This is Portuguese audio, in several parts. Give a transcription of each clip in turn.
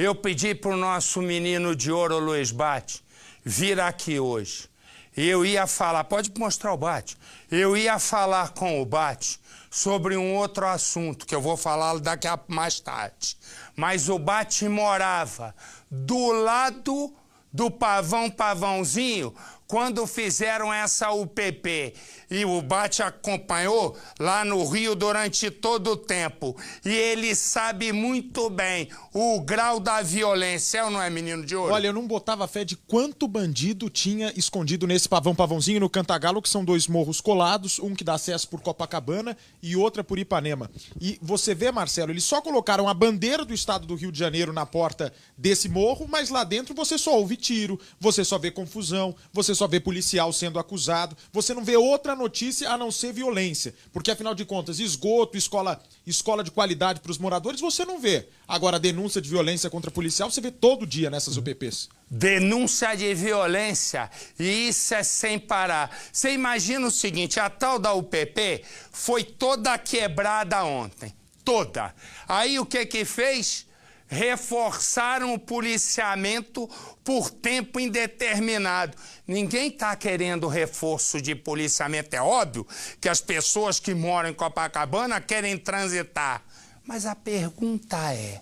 Eu pedi para o nosso menino de ouro, Luiz Bate, vir aqui hoje. Eu ia falar, pode mostrar o Bate, eu ia falar com o Bate sobre um outro assunto, que eu vou falar daqui a mais tarde. Mas o Bate morava do lado do Pavãozinho, quando fizeram essa UPP. E o Bate acompanhou lá no Rio durante todo o tempo. E ele sabe muito bem o grau da violência, não é, menino de ouro? Olha, eu não botava fé de quanto bandido tinha escondido nesse Pavãozinho no Cantagalo, que são 2 morros colados, um que dá acesso por Copacabana e outra por Ipanema. E você vê, Marcelo, eles só colocaram a bandeira do estado do Rio de Janeiro na porta desse morro, mas lá dentro você só ouve tiro, você só vê confusão, você só vê policial sendo acusado, você não vê outra notícia a não ser violência. Porque, afinal de contas, esgoto, escola de qualidade para os moradores, você não vê. Agora, denúncia de violência contra policial, você vê todo dia nessas UPPs. Denúncia de violência, e isso é sem parar. Você imagina o seguinte, a tal da UPP foi toda quebrada ontem. Toda. Aí o que fez? Reforçaram o policiamento por tempo indeterminado. Ninguém está querendo reforço de policiamento. É óbvio que as pessoas que moram em Copacabana querem transitar. Mas a pergunta é,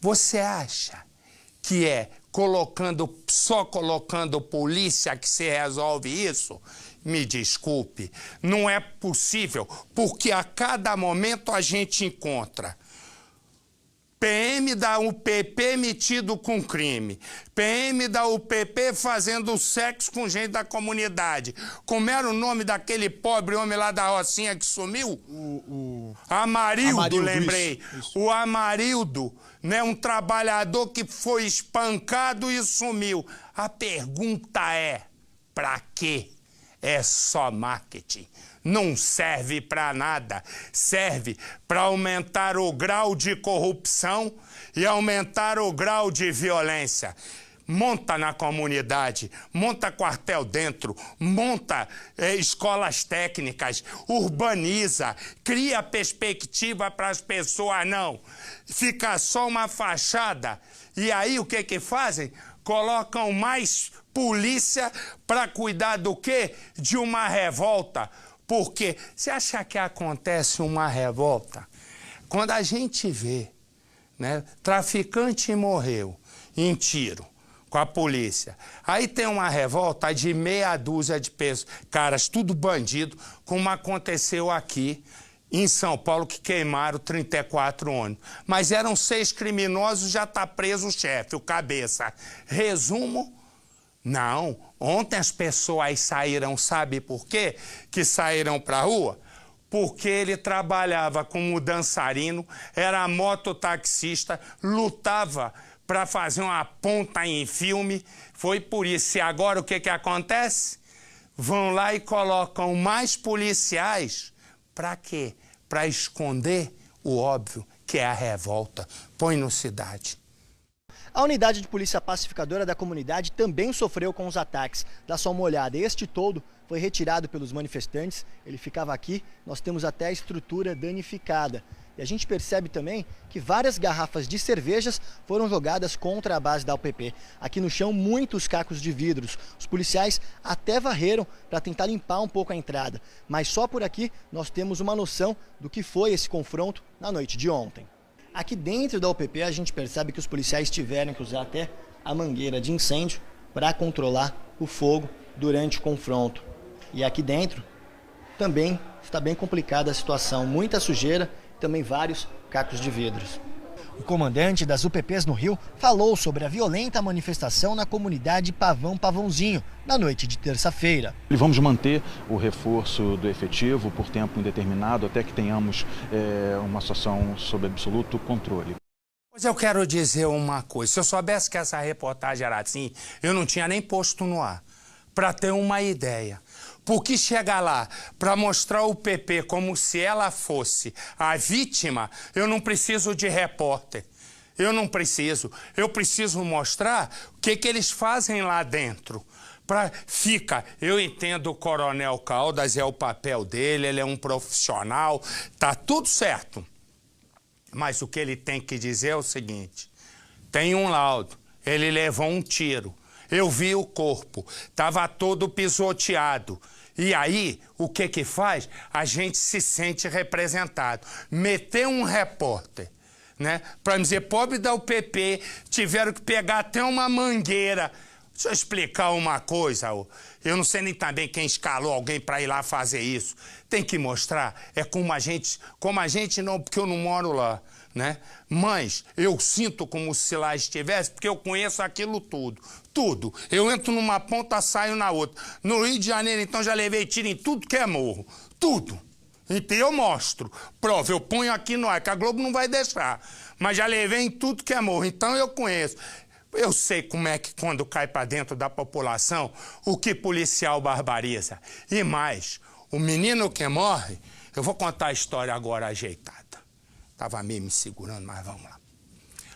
você acha que é só colocando polícia que se resolve isso? Me desculpe, não é possível, porque a cada momento a gente encontra PM da UPP metido com crime, PM da UPP fazendo sexo com gente da comunidade. Como era o nome daquele pobre homem lá da Rocinha que sumiu? Amarildo, lembrei. Isso. O Amarildo, né, um trabalhador que foi espancado e sumiu. A pergunta é, pra quê? É só marketing. Não serve para nada. Serve para aumentar o grau de corrupção e aumentar o grau de violência. Monta na comunidade, monta quartel dentro, monta escolas técnicas, urbaniza, cria perspectiva para as pessoas, não. Fica só uma fachada. E aí o que fazem? Colocam mais polícia para cuidar do quê? De uma revolta. Porque você acha que acontece uma revolta? Quando a gente vê, né, traficante morreu em tiro com a polícia. Aí tem uma revolta de meia dúzia de pessoas, caras, tudo bandido, como aconteceu aqui em São Paulo, que queimaram 34 ônibus. Mas eram 6 criminosos, já está preso o chefe, o cabeça. Resumo? Não. Ontem as pessoas saíram, sabe por quê? Que saíram para a rua? Porque ele trabalhava como dançarino, era mototaxista, lutava para fazer uma ponta em filme. Foi por isso. E agora o que acontece? Vão lá e colocam mais policiais. Para quê? Para esconder o óbvio, que é a revolta. Põe no Cidade. A unidade de polícia pacificadora da comunidade também sofreu com os ataques. Dá só uma olhada, este todo foi retirado pelos manifestantes, ele ficava aqui, nós temos até a estrutura danificada. E a gente percebe também que várias garrafas de cervejas foram jogadas contra a base da UPP. Aqui no chão, muitos cacos de vidros. Os policiais até varreram para tentar limpar um pouco a entrada. Mas só por aqui nós temos uma noção do que foi esse confronto na noite de ontem. Aqui dentro da UPP a gente percebe que os policiais tiveram que usar até a mangueira de incêndio para controlar o fogo durante o confronto. E aqui dentro também está bem complicada a situação, muita sujeira e também vários cacos de vidros. O comandante das UPPs no Rio falou sobre a violenta manifestação na comunidade Pavãozinho, na noite de terça-feira. Vamos manter o reforço do efetivo por tempo indeterminado até que tenhamos uma situação sob absoluto controle. Pois eu quero dizer uma coisa, se eu soubesse que essa reportagem era assim, eu não tinha nem posto no ar, para ter uma ideia. Porque chegar lá para mostrar o PP como se ela fosse a vítima, eu não preciso de repórter. Eu não preciso. Eu preciso mostrar o que eles fazem lá dentro. Eu entendo o Coronel Caldas, é o papel dele, ele é um profissional, tá tudo certo. Mas o que ele tem que dizer é o seguinte: Tem um laudo. Ele levou um tiro. Eu vi o corpo. Estava todo pisoteado. E aí, o que que faz? A gente se sente representado. Meter um repórter, né? Para me dizer, pobre da UPP, tiveram que pegar até uma mangueira. Deixa eu explicar uma coisa. Eu não sei nem também quem escalou alguém para ir lá fazer isso. Tem que mostrar. É como a gente não, porque eu não moro lá, né? Mas eu sinto como se lá estivesse, porque eu conheço aquilo tudo. Tudo. Eu entro numa ponta, saio na outra. No Rio de Janeiro, então, já levei tiro em tudo que é morro. Tudo. Então eu mostro. Prova, eu ponho aqui no ar, que a Globo não vai deixar. Mas já levei em tudo que é morro. Então eu conheço. Eu sei como é que quando cai para dentro da população, o que policial barbariza. E mais, o menino que morre, eu vou contar a história agora ajeitada. Tava meio me segurando, mas vamos lá.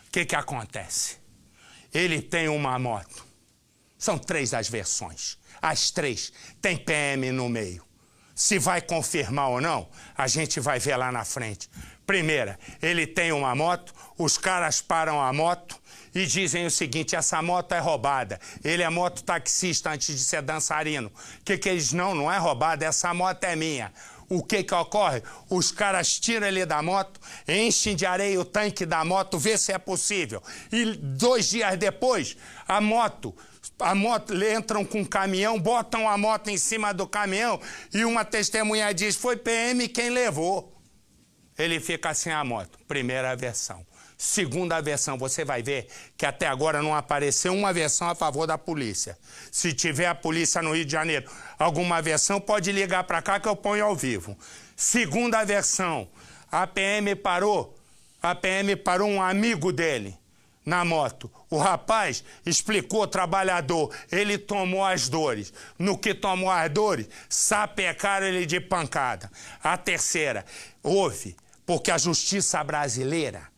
O que que acontece? Ele tem uma moto. São 3 as versões. As 3 tem PM no meio. Se vai confirmar ou não, a gente vai ver lá na frente. Primeira, ele tem uma moto, os caras param a moto e dizem o seguinte, essa moto é roubada. Ele é mototaxista antes de ser dançarino. O que eles não é roubada, essa moto é minha. O que ocorre? Os caras tiram ele da moto, enchem de areia o tanque da moto, vê se é possível. E 2 dias depois, a moto entram com um caminhão, botam a moto em cima do caminhão e uma testemunha diz, foi PM quem levou. Ele fica sem a moto. Primeira versão. Segunda versão, você vai ver que até agora não apareceu uma versão a favor da polícia. Se tiver a polícia no Rio de Janeiro alguma versão, pode ligar para cá que eu ponho ao vivo. Segunda versão, a PM parou um amigo dele na moto. O rapaz explicou, trabalhador, ele tomou as dores. No que tomou as dores, sapecaram ele de pancada. A terceira, houve, porque a justiça brasileira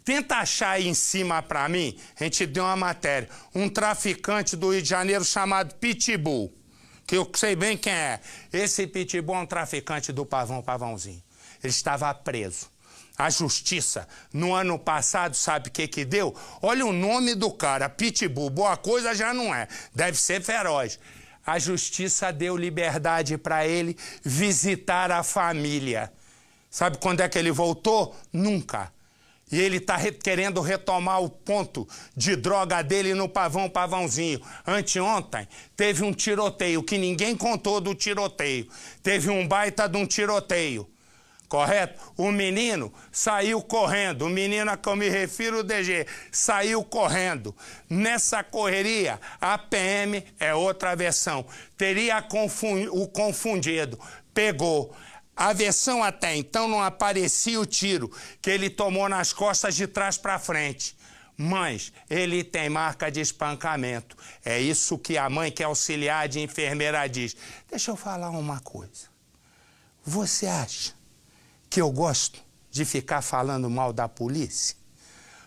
tenta achar aí em cima pra mim, a gente deu uma matéria, um traficante do Rio de Janeiro chamado Pitbull, que eu sei bem quem é. Esse Pitbull é um traficante do Pavãozinho. Ele estava preso. A justiça, no ano passado, sabe o que deu? Olha o nome do cara, Pitbull, boa coisa já não é, deve ser feroz. A justiça deu liberdade para ele visitar a família. Sabe quando é que ele voltou? Nunca. E ele está querendo retomar o ponto de droga dele no Pavãozinho. Anteontem teve um tiroteio, que ninguém contou do tiroteio. Teve um baita de um tiroteio, correto? O menino saiu correndo, o menino a que eu me refiro, o DG, saiu correndo. Nessa correria, a PM é outra versão. Teria o confundido, pegou. A versão até então não aparecia o tiro que ele tomou nas costas de trás para frente. Mas ele tem marca de espancamento. É isso que a mãe, que é auxiliar de enfermeira, diz. Deixa eu falar uma coisa. Você acha que eu gosto de ficar falando mal da polícia?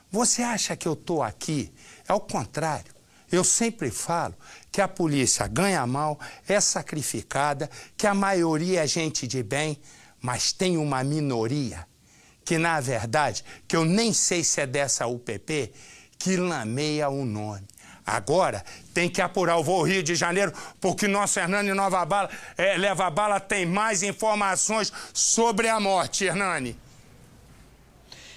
Você acha que eu estou aqui? É o contrário. Eu sempre falo que a polícia ganha mal, é sacrificada, que a maioria é gente de bem, mas tem uma minoria que, na verdade, que eu nem sei se é dessa UPP, que lameia o nome. Agora tem que apurar. Eu vou ao Rio de Janeiro porque nosso Hernani Leva Bala tem mais informações sobre a morte, Hernani.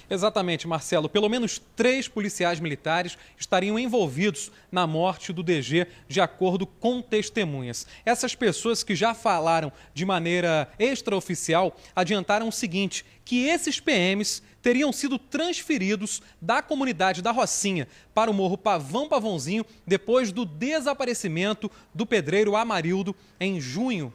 Exatamente, Marcelo. Pelo menos 3 policiais militares estariam envolvidos na morte do DG, de acordo com testemunhas. Essas pessoas que já falaram de maneira extraoficial adiantaram o seguinte, que esses PMs teriam sido transferidos da comunidade da Rocinha para o Morro Pavãozinho depois do desaparecimento do pedreiro Amarildo em julho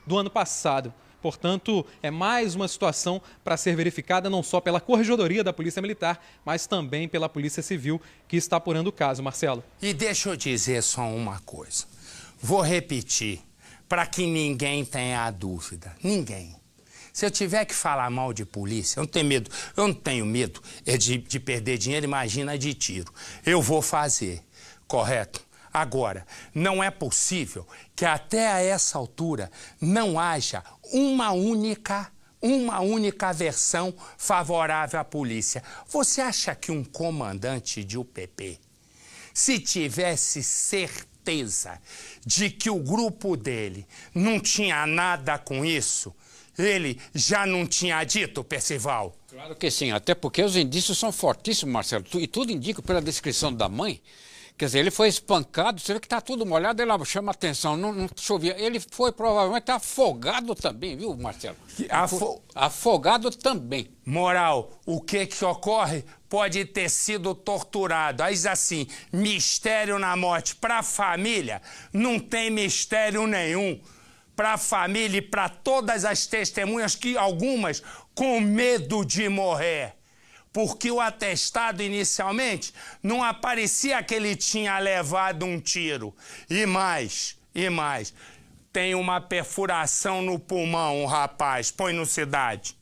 do ano passado. Portanto, é mais uma situação para ser verificada não só pela Corregedoria da Polícia Militar, mas também pela Polícia Civil, que está apurando o caso, Marcelo. E deixa eu dizer só uma coisa. Vou repetir, para que ninguém tenha dúvida. Ninguém. Se eu tiver que falar mal de polícia, eu não tenho medo de perder dinheiro, imagina de tiro. Eu vou fazer, correto? Agora, não é possível que até a essa altura não haja uma única uma única versão favorável à polícia. Você acha que um comandante de UPP, se tivesse certeza de que o grupo dele não tinha nada com isso, ele já não tinha dito, Percival? Claro que sim, até porque os indícios são fortíssimos, Marcelo. E tudo indica, pela descrição da mãe, quer dizer, ele foi espancado, você vê que está tudo molhado, ela chama atenção, não chovia. Ele foi provavelmente afogado também, viu, Marcelo? Afogado também. Moral, o que ocorre pode ter sido torturado. Aí assim, mistério na morte. Para a família, não tem mistério nenhum. Para a família e para todas as testemunhas, que algumas com medo de morrer. Porque o atestado, inicialmente, não aparecia que ele tinha levado um tiro. E mais, tem uma perfuração no pulmão, o rapaz. Põe no Cidade.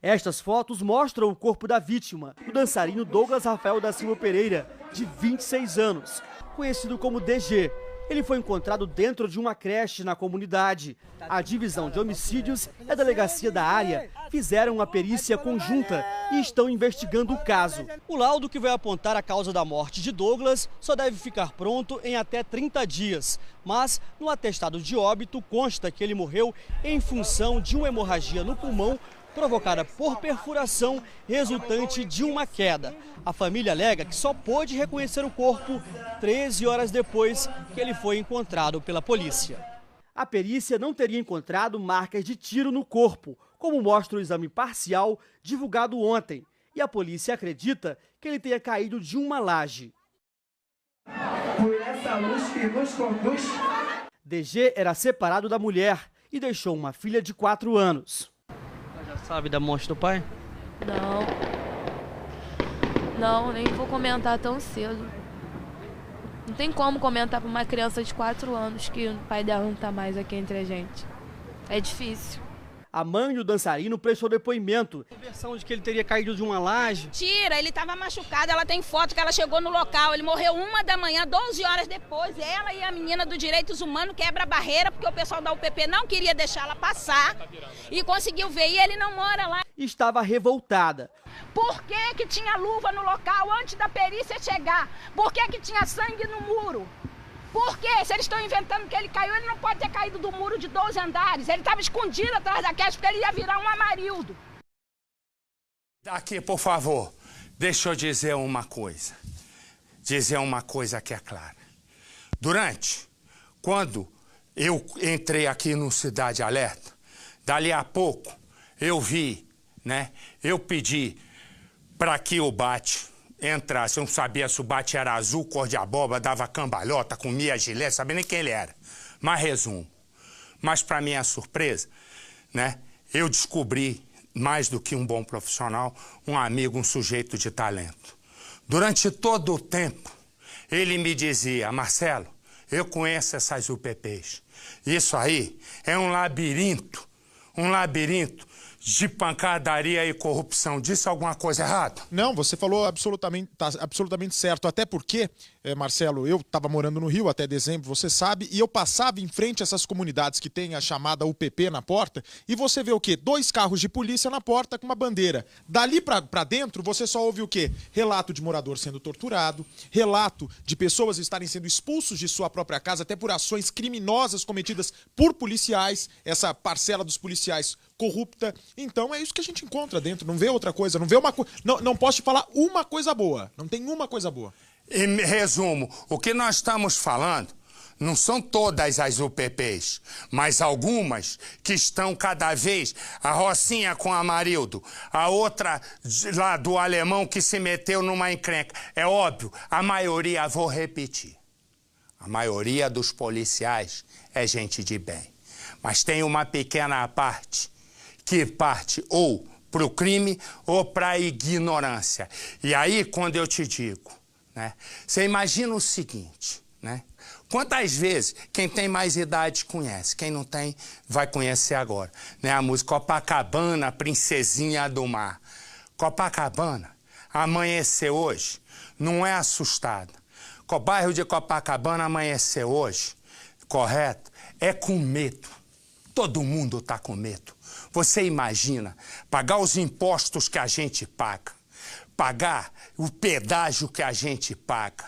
Estas fotos mostram o corpo da vítima, o dançarino Douglas Rafael da Silva Pereira, de 26 anos, conhecido como DG. Ele foi encontrado dentro de uma creche na comunidade. A divisão de homicídios e a delegacia da área fizeram uma perícia conjunta e estão investigando o caso. O laudo que vai apontar a causa da morte de Douglas só deve ficar pronto em até 30 dias. Mas no atestado de óbito consta que ele morreu em função de uma hemorragia no pulmão provocada por perfuração resultante de uma queda. A família alega que só pôde reconhecer o corpo 13 horas depois que ele foi encontrado pela polícia. A perícia não teria encontrado marcas de tiro no corpo, como mostra o exame parcial divulgado ontem. E a polícia acredita que ele tenha caído de uma laje. Por essa luz que nos conduz. DG era separado da mulher e deixou uma filha de 4 anos. Sabe da morte do pai? Não, nem vou comentar tão cedo. Não tem como comentar para uma criança de 4 anos que o pai dela não tá mais aqui entre a gente. É difícil. A mãe do dançarino prestou depoimento. A versão de que ele teria caído de uma laje. Mentira, ele estava machucado, ela tem foto que ela chegou no local. Ele morreu 1 da manhã, 12 horas depois. Ela e a menina do Direitos Humanos quebra a barreira, porque o pessoal da UPP não queria deixar ela passar. E conseguiu ver, e ele não mora lá. Estava revoltada. Por que tinha luva no local antes da perícia chegar? Por que tinha sangue no muro? Por quê? Se eles estão inventando que ele caiu, ele não pode ter caído do muro de 12 andares. Ele estava escondido atrás da creche porque ele ia virar um Amarildo. Aqui, por favor, deixa eu dizer uma coisa. Dizer uma coisa que é clara. Quando eu entrei aqui no Cidade Alerta, dali a pouco eu vi, né? Eu pedi para que o Bate entrasse. Eu não sabia se o Bate era azul, cor de abóbora, dava cambalhota, comia gilete, sabia nem quem ele era. Mas resumo. Mas para minha surpresa, né? Eu descobri, mais do que um bom profissional, um amigo, um sujeito de talento. Durante todo o tempo, ele me dizia: Marcelo, eu conheço essas UPPs. Isso aí é um labirinto de pancadaria e corrupção. Disse alguma coisa errada? Não, você falou tá absolutamente certo. Até porque, Marcelo, eu estava morando no Rio até dezembro, você sabe, e eu passava em frente a essas comunidades que tem a chamada UPP na porta, e você vê o quê? 2 carros de polícia na porta com uma bandeira. Dali pra dentro, você só ouve o quê? Relato de morador sendo torturado, relato de pessoas estarem sendo expulsos de sua própria casa, até por ações criminosas cometidas por policiais, essa parcela dos policiais corrupta. Então é isso que a gente encontra dentro, não vê outra coisa, não vê uma coisa. Não posso te falar uma coisa boa, não tem uma coisa boa. Em resumo, o que nós estamos falando não são todas as UPPs, mas algumas que estão cada vez, a Rocinha com a Amarildo, a outra lá do alemão que se meteu numa encrenca. É óbvio, a maioria, vou repetir, a maioria dos policiais é gente de bem. Mas tem uma pequena parte que parte ou para o crime ou para a ignorância. E aí, quando eu te digo, né, você imagina o seguinte, né? Quantas vezes quem tem mais idade conhece, quem não tem vai conhecer agora, né? A música Copacabana, Princesinha do Mar. Copacabana amanheceu hoje, não é assustada. O bairro de Copacabana amanheceu hoje, correto? É com medo. Todo mundo está com medo. Você imagina pagar os impostos que a gente paga, pagar o pedágio que a gente paga,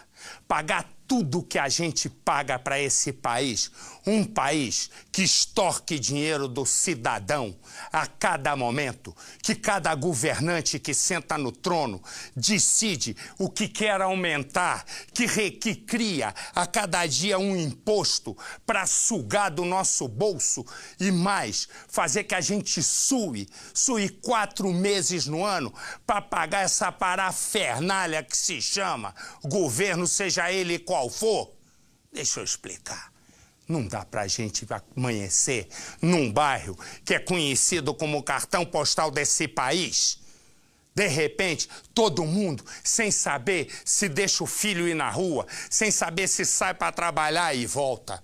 pagar tudo que a gente paga para esse país, um país que extorque dinheiro do cidadão a cada momento, que cada governante que senta no trono decide o que quer aumentar, que cria a cada dia um imposto para sugar do nosso bolso e mais, fazer que a gente sue 4 meses no ano para pagar essa parafernália que se chama governo, seja ele qual for. Deixa eu explicar. Não dá pra gente amanhecer num bairro que é conhecido como o cartão postal desse país. De repente, todo mundo, sem saber se deixa o filho ir na rua, sem saber se sai para trabalhar e volta.